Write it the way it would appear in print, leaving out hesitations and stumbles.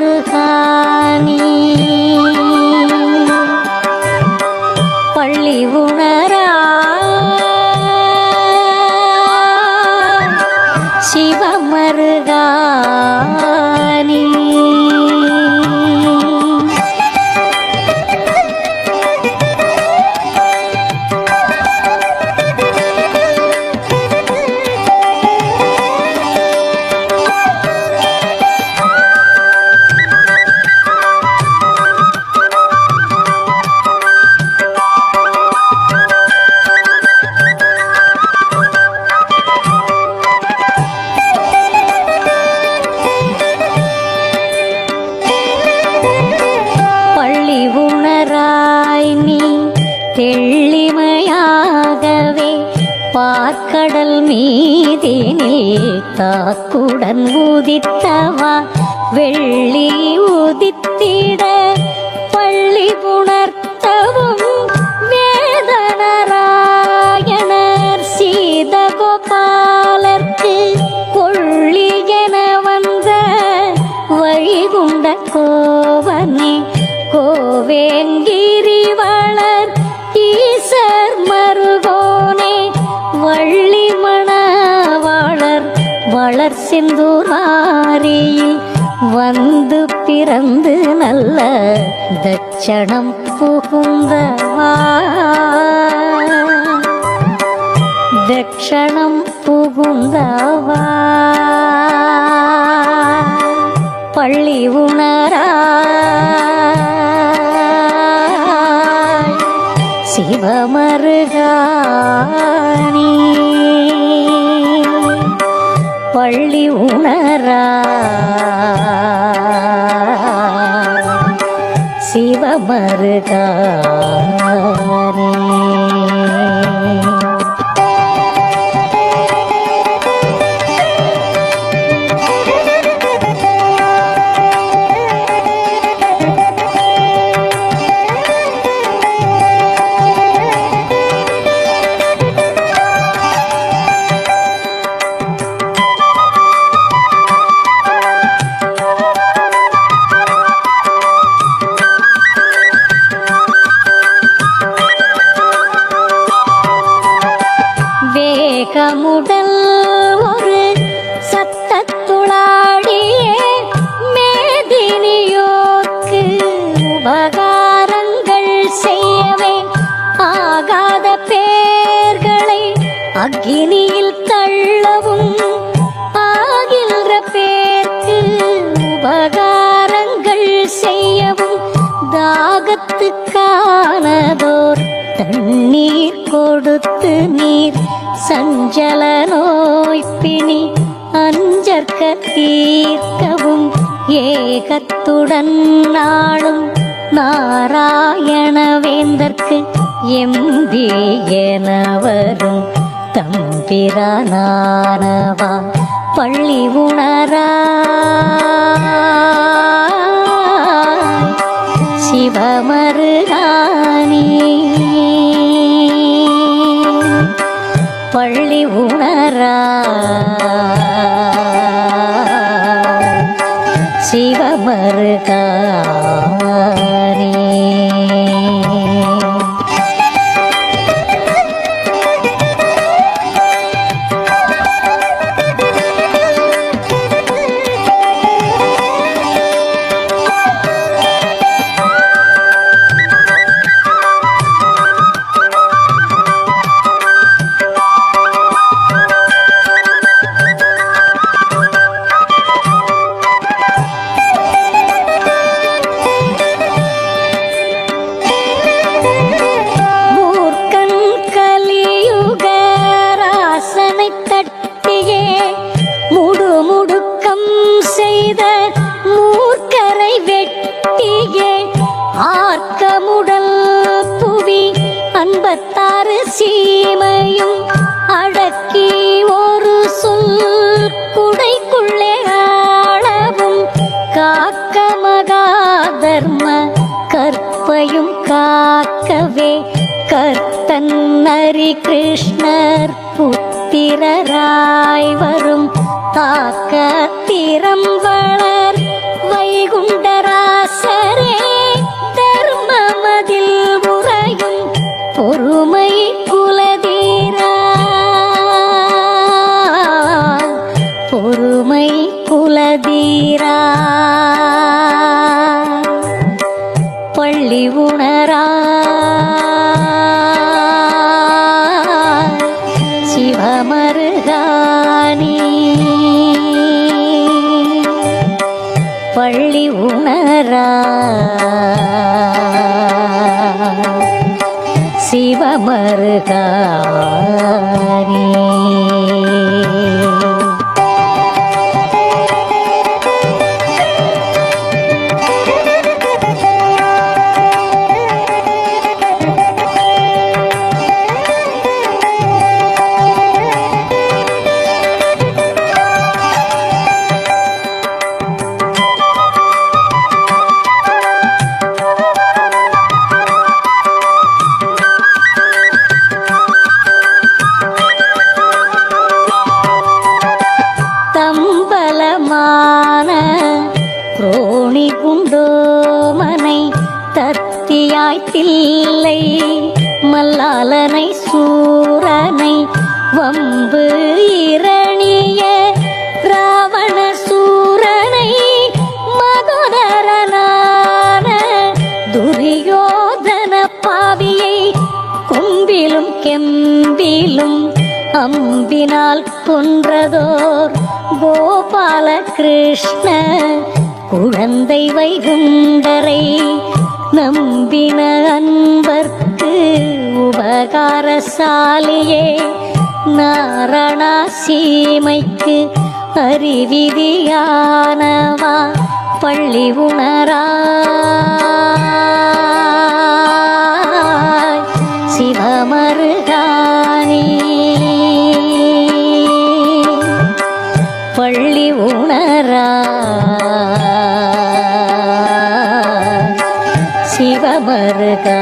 சிவமருகானி பள்ளி உணரா சிவமருகானி தெள்ளிமையாகவே பார்க்கடல் மீதினில் தாக்குடன் உதித்தவா வெள்ளி உதித்திட பள்ளி புணர்த்தவும் வேதனராயணர் சீதகோபாலர்க்கு கொள்ளி என வந்த வழிகுண்ட கோவனே கோவேங்கிரி வளர் ஈசர் மருகோனே வள்ளி மணவாளர் வளர் செந்தூராரியில் வந்து பிறந்து நல்ல தட்சணம் புகுந்தவா தட்சணம் புகுந்தவா பள்ளி உணரா சிவமருகானி பள்ளி உணரா சிவமருகானி வேகமுடல் ஒரு சத்தத்துளாடியே மேதினியோர்க்கு உபகாரங்கள் செய்யவே ஆகாத பேர்களை அக்கினியில் தள்ளவும் ஆகின்ற பேர்க்கு உபகாரங்கள் செய்யவும் தாகத்துக்கானதோர் தண்ணீர் கொடுத்து நீர் சஞ்சல நோய் பிணி அஞ்சற்க தீர்க்கவும் ஏகத்துடன் நாளும் நாராயண வேந்தற்கு எம்பி என வரும் தம்பிரானானவா பள்ளி உணரா சிவமருகானி பள்ளி உணரா சிவமருகானி அன்பத்தாறு சீமையும் அடக்கி ஒரு சொல் குடைக்குள்ளே ஆளவும் காக்க மகா தர்ம கற்பையும் காக்கவே கர்த்தன் ஹரி கிருஷ்ணர் புத்திரராய் வரும் தாக்க திறம் வளர் பள்ளி உணரா சிவமருகானி பள்ளி உணரா சிவமருகானி ரோணி குண்டோமனை தத்தியாய்த்தில்லை மல்லாலனை சூரனை வம்பு இரணிய ராவண சூரனை மகோதரனான துரியோதன பாவியை கொம்பிலும் கெம்பிலும் அம்பினால் கொன்றதோர் கோபால கிருஷ்ண குழந்தை வைகுண்டரை நம்பின அன்பர்க்கு உபகாரசாலியே நாரணா சீமைக்கு அறிவிதியானவா பள்ளி உணராய் சிவமருகானி பள்ளி உணரா சிவமருகானி